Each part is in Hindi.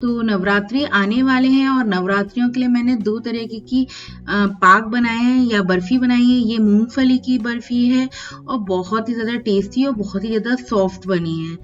तो नवरात्रि आने वाले हैं और नवरात्रियों के लिए मैंने 2 तरीके की पाक बनाए हैं या बर्फ़ी बनाई है। ये मूँगफली की बर्फ़ी है और बहुत ही ज़्यादा टेस्टी और बहुत ही ज़्यादा सॉफ्ट बनी है।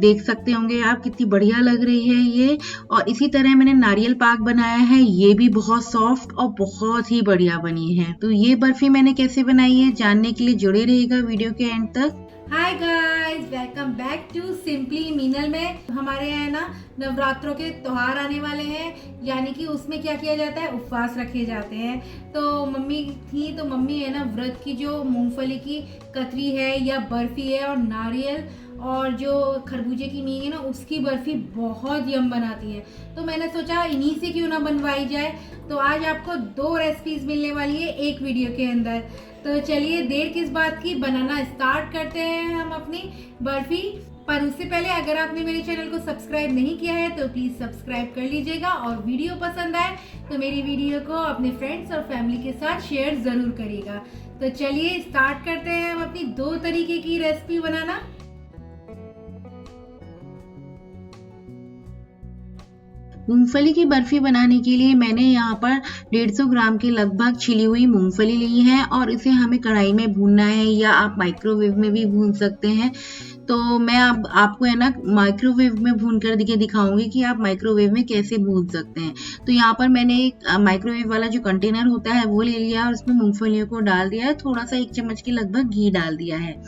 देख सकते होंगे आप कितनी बढ़िया लग रही है ये। और इसी तरह मैंने नारियल पाक बनाया है, ये भी बहुत सॉफ्ट और बहुत ही बढ़िया बनी है। तो ये बर्फ़ी मैंने कैसे बनाई है जानने के लिए जुड़े रहिएगा वीडियो के एंड तक। Hi guys, welcome back to Simply Meenal में। हमारे यहाँ ना नवरात्रों के त्योहार आने वाले हैं, यानी कि उसमें क्या किया जाता है, उपवास रखे जाते हैं। तो मम्मी थी तो मम्मी है ना व्रत की जो मूंगफली की कतरी है या बर्फी है और नारियल और जो खरबूजे की मींग है ना उसकी बर्फी बहुत यम बनाती है। तो मैंने सोचा इन्हीं से क्यों ना बनवाई जाए। तो आज आपको 2 रेसिपीज मिलने वाली है एक वीडियो के अंदर। तो चलिए देर किस बात की, बनाना स्टार्ट करते हैं हम अपनी बर्फी। पर उससे पहले अगर आपने मेरे चैनल को सब्सक्राइब नहीं किया है तो प्लीज सब्सक्राइब कर लीजिएगा और वीडियो पसंद आए तो मेरी वीडियो को अपने फ्रेंड्स और फैमिली के साथ शेयर जरूर करिएगा। तो चलिए स्टार्ट करते हैं हम अपनी 2 तरीके की रेसिपी बनाना। मूंगफली की बर्फी बनाने के लिए मैंने यहाँ पर 150 ग्राम के लगभग छिली हुई मूंगफली ली है और इसे हमें कढ़ाई में भूनना है या आप माइक्रोवेव में भी भून सकते हैं। तो मैं अब आपको है ना माइक्रोवेव में भून कर के दिखाऊंगी कि आप माइक्रोवेव में कैसे भून सकते हैं। तो यहाँ पर मैंने एक माइक्रोवेव वाला जो कंटेनर होता है वो ले लिया और उसमें मूंगफलियों को डाल दिया है, थोड़ा सा 1 चम्मच के लगभग घी डाल दिया है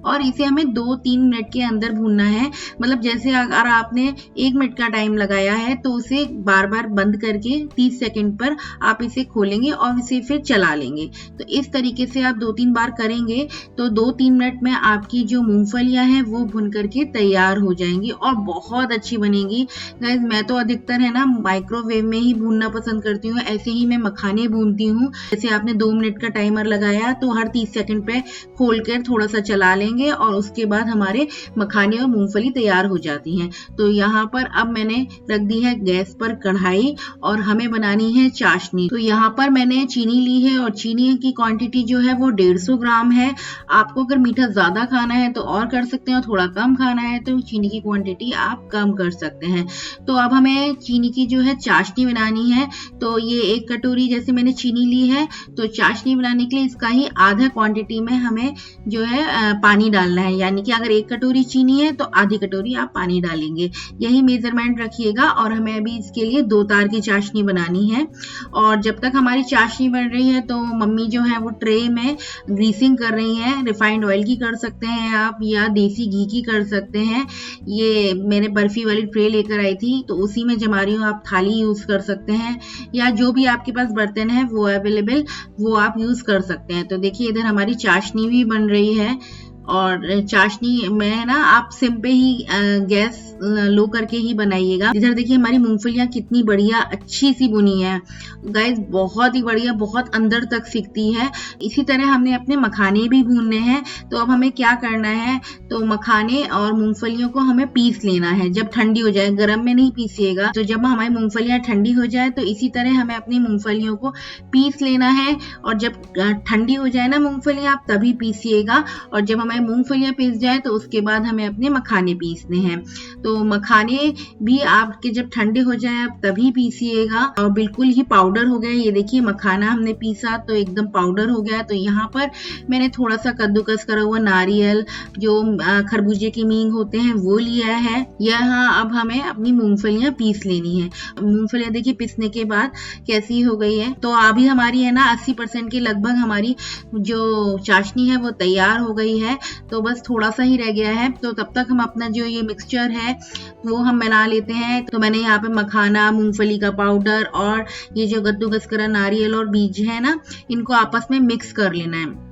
और इसे हमें 2-3 मिनट के अंदर भूनना है। मतलब जैसे अगर आपने 1 मिनट का टाइम लगाया है तो उसे बार बार बंद करके 30 सेकंड पर आप इसे खोलेंगे और इसे फिर चला लेंगे। तो इस तरीके से आप 2-3 बार करेंगे तो 2-3 मिनट में आपकी जो मूंगफलियां हैं वो भुन करके तैयार हो जाएंगी और बहुत अच्छी बनेगी। गाइस मैं तो अधिकतर है ना माइक्रोवेव में ही भूनना पसंद करती हूँ। ऐसे ही मैं मखाने भूनती हूँ। जैसे आपने 2 मिनट का टाइमर लगाया तो हर 30 सेकंड पे खोल कर थोड़ा सा चला लेंगे और उसके बाद हमारे मखाने और मूंगफली तैयार हो जाती हैं। तो यहाँ पर अब मैंने रख दी है गैस पर कढ़ाई और हमें बनानी है चाशनी। तो यहाँ पर मैंने चीनी ली है और चीनी की क्वांटिटी जो है वो 150 ग्राम है। आपको अगर मीठा ज्यादा खाना है तो और कर सकते हैं, थोड़ा कम खाना है तो चीनी की क्वांटिटी आप कम कर सकते हैं। तो अब हमें चीनी की जो है चाशनी बनानी है। तो ये 1 कटोरी जैसे मैंने चीनी ली है, तो चाशनी बनाने के लिए इसका ही आधा क्वांटिटी में हमें जो है पानी डालना है। यानी कि अगर 1 कटोरी चीनी है तो आधी कटोरी आप पानी डालेंगे, यही मेजरमेंट रखिएगा। और हमें अभी इसके लिए 2 तार की चाशनी बनानी है। और जब तक हमारी चाशनी बन रही है तो मम्मी जो है वो ट्रे में ग्रीसिंग कर रही है। रिफाइंड ऑयल की कर सकते हैं आप या देसी घी की कर सकते हैं। ये मैंने बर्फी वाली ट्रे लेकर आई थी तो उसी में जमा रही हूँ। आप थाली यूज कर सकते हैं या जो भी आपके पास बर्तन है वो अवेलेबल वो आप यूज कर सकते हैं। तो देखिए इधर हमारी चाशनी भी बन रही है और चाशनी में ना आप सिम पे ही गैस लो करके ही बनाइएगा। इधर देखिए हमारी मूंगफलियां कितनी बढ़िया अच्छी सी बुनी है गाइस, बहुत ही बढ़िया, बहुत अंदर तक सिकती है। इसी तरह हमने अपने मखाने भी भूनने हैं। तो अब हमें क्या करना है, तो मखाने और मूंगफलियों को हमें पीस लेना है जब ठंडी हो जाए। गरम में नहीं पीसिएगा। तो जब हमारी मूंगफलियां ठंडी हो जाए तो इसी तरह हमें अपनी मूंगफलियों को पीस लेना है और जब ठंडी हो जाए ना मूंगफलियां आप तभी पीसिएगा। और जब हमारी मूंगफलियां पीस जाए तो उसके बाद हमें अपने मखाने पीसने हैं। तो मखाने भी आपके जब ठंडे हो जाए आप तभी पीसिएगा। और बिल्कुल ही पाउडर हो गया। ये देखिए मखाना हमने पीसा तो एकदम पाउडर हो गया। तो यहाँ पर मैंने थोड़ा सा कद्दूकस करा हुआ नारियल जो खरबूजे की मींग होते हैं वो लिया है। यहाँ अब हमें अपनी मूंगफलियां पीस लेनी है। मूंगफलियां देखिए पीसने के बाद कैसी हो गई है। तो अभी हमारी है ना 80% के लगभग हमारी जो चाशनी है वो तैयार हो गई है। तो बस थोड़ा सा ही रह गया है। तो तब तक हम अपना जो ये मिक्सचर है वो हम बना लेते हैं। तो मैंने यहाँ पे मखाना, मूंगफली का पाउडर और ये जो कद्दूकस करा नारियल और बीज है ना, इनको आपस में मिक्स कर लेना है।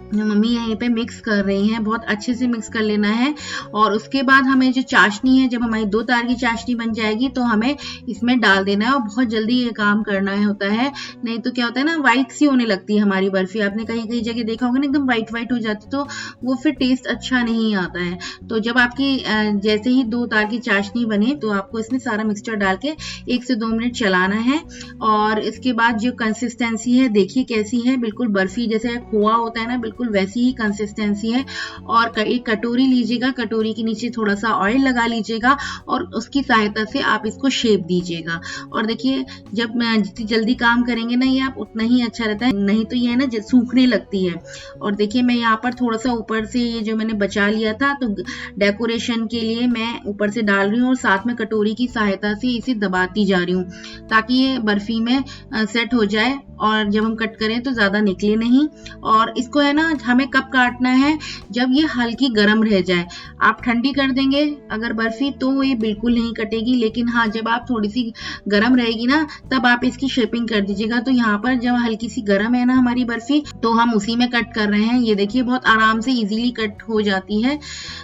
मम्मी यहीं पे मिक्स कर रही हैं, बहुत अच्छे से मिक्स कर लेना है। और उसके बाद हमें जो चाशनी है, जब हमारी 2 तार की चाशनी बन जाएगी तो हमें इसमें डाल देना है और बहुत जल्दी ये काम करना होता है। नहीं तो क्या होता है ना, व्हाइट सी होने लगती है हमारी बर्फी। आपने कहीं कहीं जगह देखा होगा ना एकदम व्हाइट व्हाइट हो जाती, तो वो फिर टेस्ट अच्छा नहीं आता है। तो जब आपकी जैसे ही 2 तार की चाशनी बने तो आपको इसमें सारा मिक्सचर डाल के 1 से 2 मिनट चलाना है। और इसके बाद जो कंसिस्टेंसी है देखिए कैसी है, बिल्कुल बर्फी जैसे खोआ होता है ना, बिल्कुल बिल्कुल वैसी ही कंसिस्टेंसी है। और एक कटोरी लीजिएगा, कटोरी के नीचे थोड़ा सा ऑयल लगा लीजिएगा और उसकी सहायता से आप इसको शेप दीजिएगा। और देखिए जब जितनी जल्दी काम करेंगे ना ये आप उतना ही अच्छा रहता है, नहीं तो ये है ना सूखने लगती है। और देखिए मैं यहाँ पर थोड़ा सा ऊपर से ये जो मैंने बचा लिया था तो डेकोरेशन के लिए मैं ऊपर से डाल रही हूँ और साथ में कटोरी की सहायता से इसे दबाती जा रही हूँ ताकि ये बर्फी में सेट हो जाए और जब हम कट करें तो ज़्यादा निकले नहीं। और इसको है ना हमें कब काटना है, जब ये हल्की गर्म रह जाए। आप ठंडी कर देंगे अगर बर्फी तो ये बिल्कुल नहीं कटेगी, लेकिन हाँ जब आप थोड़ी सी गर्म रहेगी ना तब आप इसकी शेपिंग कर दीजिएगा। तो यहाँ पर जब हल्की सी गर्म है ना हमारी बर्फी तो हम उसी में कट कर रहे हैं। ये देखिए बहुत आराम से इजीली कट हो जाती है।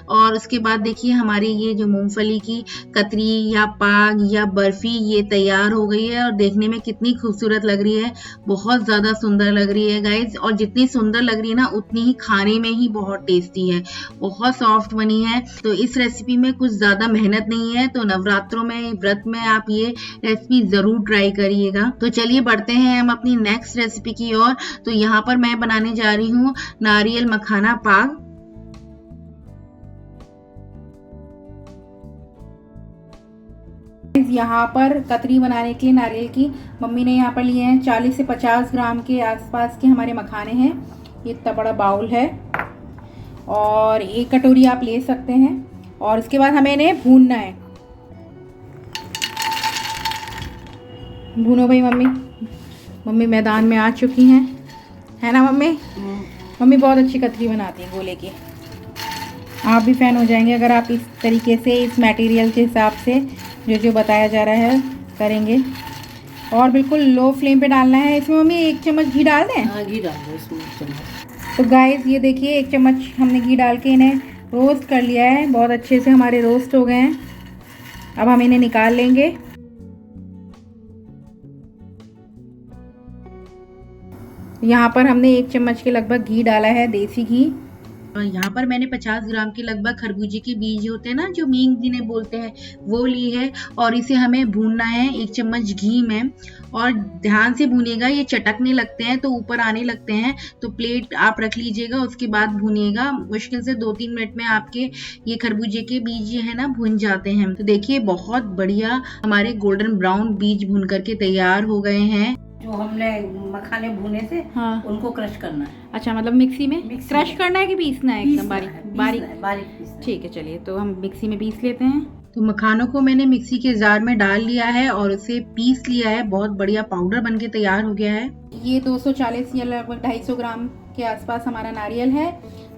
और उसके बाद देखिए हमारी ये जो मूंगफली की कतरी या पाग या बर्फी ये तैयार हो गई है और देखने में कितनी खूबसूरत लग रही है, बहुत ज़्यादा सुंदर लग रही है गाइज। और जितनी सुंदर लग रही है ना उतनी ही खाने में ही बहुत टेस्टी है, बहुत सॉफ्ट बनी है। तो इस रेसिपी में कुछ ज़्यादा मेहनत नहीं है, तो नवरात्रों में व्रत में आप ये रेसिपी ज़रूर ट्राई करिएगा। तो चलिए बढ़ते हैं हम अपनी नेक्स्ट रेसिपी की ओर। तो यहाँ पर मैं बनाने जा रही हूँ नारियल मखाना पाग। यहाँ पर कतरी बनाने के लिए नारियल की मम्मी ने यहाँ पर लिए हैं 40 से 50 ग्राम के आसपास के हमारे मखाने हैं। ये इतना बड़ा बाउल है और एक कटोरी आप ले सकते हैं। और इसके बाद हमें इन्हें भूनना है। भूनो भाई मम्मी। मम्मी मैदान में आ चुकी हैं, है ना मम्मी? मम्मी बहुत अच्छी कतरी बनाती हैं गोले की। आप भी फ़ैन हो जाएंगे अगर आप इस तरीके से इस मटेरियल के हिसाब से जो बताया जा रहा है करेंगे। और बिल्कुल लो फ्लेम पे डालना है। इसमें मम्मी 1 चम्मच घी डाल दें? हाँ घी डाल दो इसमें 1 चम्मच। तो गाइस ये देखिए 1 चम्मच हमने घी डाल के इन्हें रोस्ट कर लिया है। बहुत अच्छे से हमारे रोस्ट हो गए हैं। अब हम इन्हें निकाल लेंगे। यहाँ पर हमने 1 चम्मच के लगभग घी डाला है, देसी घी। यहाँ पर मैंने 50 ग्राम के लगभग खरबूजे के बीज होते हैं ना जो मींग जिन्हें बोलते हैं वो ली है और इसे हमें भूनना है 1 चम्मच घी में। और ध्यान से भूनिएगा, ये चटकने लगते हैं तो ऊपर आने लगते हैं, तो प्लेट आप रख लीजिएगा, उसके बाद भूनिएगा। मुश्किल से 2-3 मिनट में आपके ये खरबूजे के बीज है ना भुन जाते हैं। तो देखिए बहुत बढ़िया हमारे गोल्डन ब्राउन बीज भुन करके तैयार हो गए हैं। जो हमने मखाने भुने थे हाँ। उनको क्रश करना है। अच्छा मतलब मिक्सी में क्रश करना है कि पीसना है? एकदम बारीक बारीक पीसना है। ठीक है चलिए तो हम मिक्सी में पीस लेते हैं। तो मखानों को मैंने मिक्सी के जार में डाल लिया है और उसे पीस लिया है। बहुत बढ़िया पाउडर बनके तैयार हो गया है। ये 240 या लगभग 250 ग्राम के आसपास हमारा नारियल है।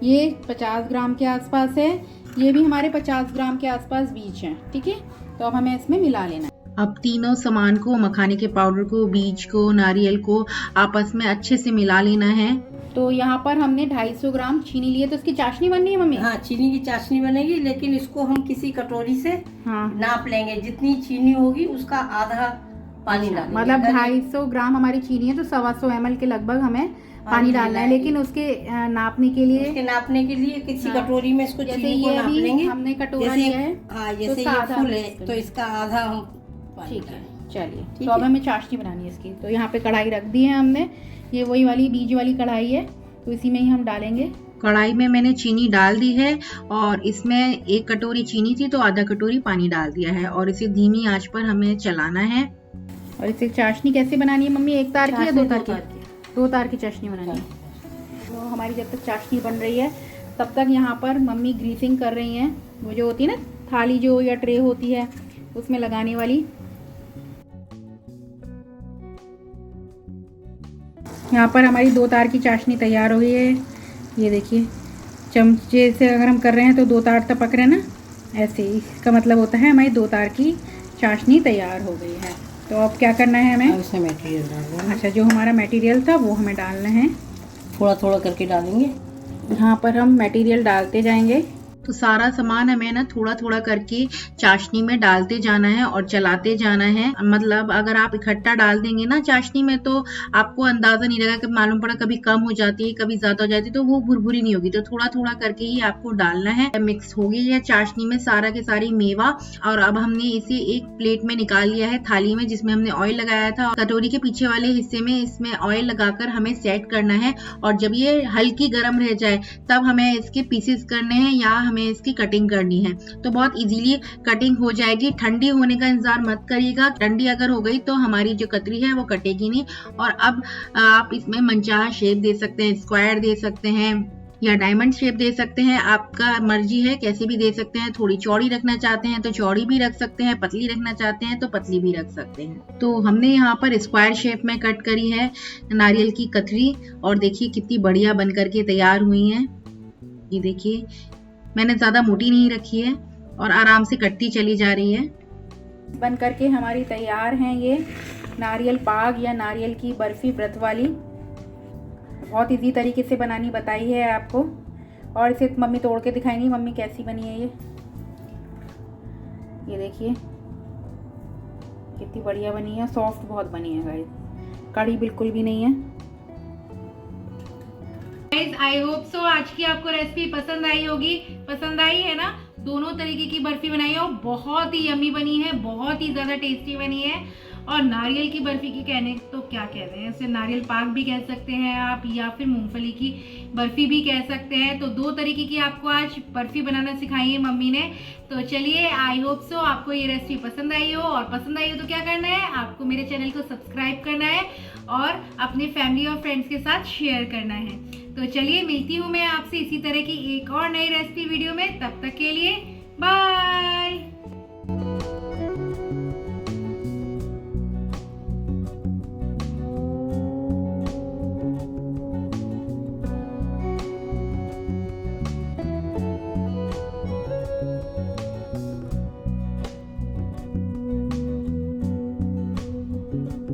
ये 50 ग्राम के आसपास है। ये भी हमारे 50 ग्राम के आसपास बीज हैं। ठीक है, तो अब हमें इसमें मिला लेना है। अब तीनों सामान को, मखाने के पाउडर को, बीज को, नारियल को आपस में अच्छे से मिला लेना है। तो यहाँ पर हमने 250 ग्राम चीनी लिए। तो इसकी चाशनी बननी है मम्मी? हाँ चीनी की चाशनी बनेगी, लेकिन इसको हम किसी कटोरी से हाँ नाप लेंगे। जितनी चीनी होगी उसका आधा पानी डालेंगे। मतलब 250 ग्राम हमारी चीनी है तो 125 ml के लगभग हमें पानी डालना है। लेकिन उसके नापने के लिए किसी कटोरी में इसको चीनी को नाप लेंगे। हमने कटोरा लिया है। हाँ जैसे ये फुल है तो इसका आधा हम। ठीक है चलिए। तो अब हमें चाशनी बनानी है इसकी। तो यहाँ पे कढ़ाई रख दी है हमने। ये वही वाली बीज वाली कढ़ाई है, तो इसी में ही हम डालेंगे। कढ़ाई में मैंने चीनी डाल दी है और इसमें 1 कटोरी चीनी थी तो आधा कटोरी पानी डाल दिया है और इसे धीमी आंच पर हमें चलाना है। और इसे चाशनी कैसे बनानी है मम्मी? 1 तार की या 2 तार की? 2 तार की चाशनी बनानी है। तो हमारी जब तक चाशनी बन रही है तब तक यहाँ पर मम्मी ग्रीसिंग कर रही हैं। वो जो होती है ना थाली जो या ट्रे होती है उसमें लगाने वाली। यहाँ पर हमारी 2 तार की चाशनी तैयार हो गई है। ये देखिए चमचे से अगर हम कर रहे हैं तो 2 तार तक पक रहे हैं ना, ऐसे ही इसका मतलब होता है हमारी 2 तार की चाशनी तैयार हो गई है। तो अब क्या करना है हमें? इसमें मटेरियल डालना है। अच्छा जो हमारा मटेरियल था वो हमें डालना है। थोड़ा थोड़ा करके डालेंगे। यहाँ पर हम मटेरियल डालते जाएंगे। तो सारा सामान हमें ना थोड़ा थोड़ा करके चाशनी में डालते जाना है और चलाते जाना है। मतलब अगर आप इकट्ठा डाल देंगे ना चाशनी में तो आपको अंदाजा नहीं लगेगा, कि मालूम पड़ा कभी कम हो जाती है कभी ज्यादा हो जाती है, तो वो भुरभुरी नहीं होगी। तो थोड़ा थोड़ा करके ही आपको डालना है। मिक्स हो गई है चाशनी में सारा के सारी मेवा, और अब हमने इसे एक प्लेट में निकाल लिया है थाली में, जिसमें हमने ऑयल लगाया था। कटोरी के पीछे वाले हिस्से में इसमें ऑयल लगाकर हमें सेट करना है, और जब ये हल्की गर्म रह जाए तब हमें इसके पीसेस करने हैं या हमें इसकी कटिंग करनी है। तो बहुत इजीली कटिंग हो जाएगी। ठंडी होने का इंतजार मत करिएगा, ठंडी अगर हो गई तो हमारी जो कतरी है वो कटेगी नहीं। और अब आप इसमें मनचाहा शेप दे सकते हैं, स्क्वायर दे सकते हैं या डायमंड शेप दे सकते हैं, आपका मर्जी है, कैसे भी दे सकते हैं। थोड़ी चौड़ी रखना चाहते हैं तो चौड़ी भी रख सकते हैं, पतली रखना चाहते हैं तो पतली भी रख सकते हैं। तो हमने यहाँ पर स्क्वायर शेप में कट करी है नारियल की कतरी, और देखिए कितनी बढ़िया बन करके तैयार हुई है। ये देखिए मैंने ज्यादा मोटी नहीं रखी है और आराम से कटती चली जा रही है। बन करके हमारी तैयार हैं ये नारियल पाग या नारियल की बर्फी व्रत वाली। बहुत इजी तरीके से बनानी बताई है आपको, और इसे मम्मी तोड़ के दिखाएंगी मम्मी कैसी बनी है ये देखिए कितनी बढ़िया बनी है, सॉफ्ट बहुत बनी है गाइस, कड़ी बिल्कुल भी नहीं है। आई होप सो आज की आपको रेसिपी पसंद आई होगी। पसंद आई है ना? दोनों तरीके की बर्फी बनाई हो, बहुत ही यम्मी बनी है, बहुत ही ज्यादा टेस्टी बनी है। और नारियल की बर्फी की कहने तो क्या कहते हैं, इसे नारियल पाक भी कह सकते हैं आप, या फिर मूंगफली की बर्फी भी कह सकते हैं। तो दो तरीके की आपको आज बर्फी बनाना सिखाई है मम्मी ने। तो चलिए आई होप सो आपको ये रेसिपी पसंद आई हो, और पसंद आई हो तो क्या करना है, आपको मेरे चैनल को सब्सक्राइब करना है और अपने फैमिली और फ्रेंड्स के साथ शेयर करना है। तो चलिए मिलती हूँ मैं आपसे इसी तरह की एक और नई रेसिपी वीडियो में। तब तक के लिए बाय।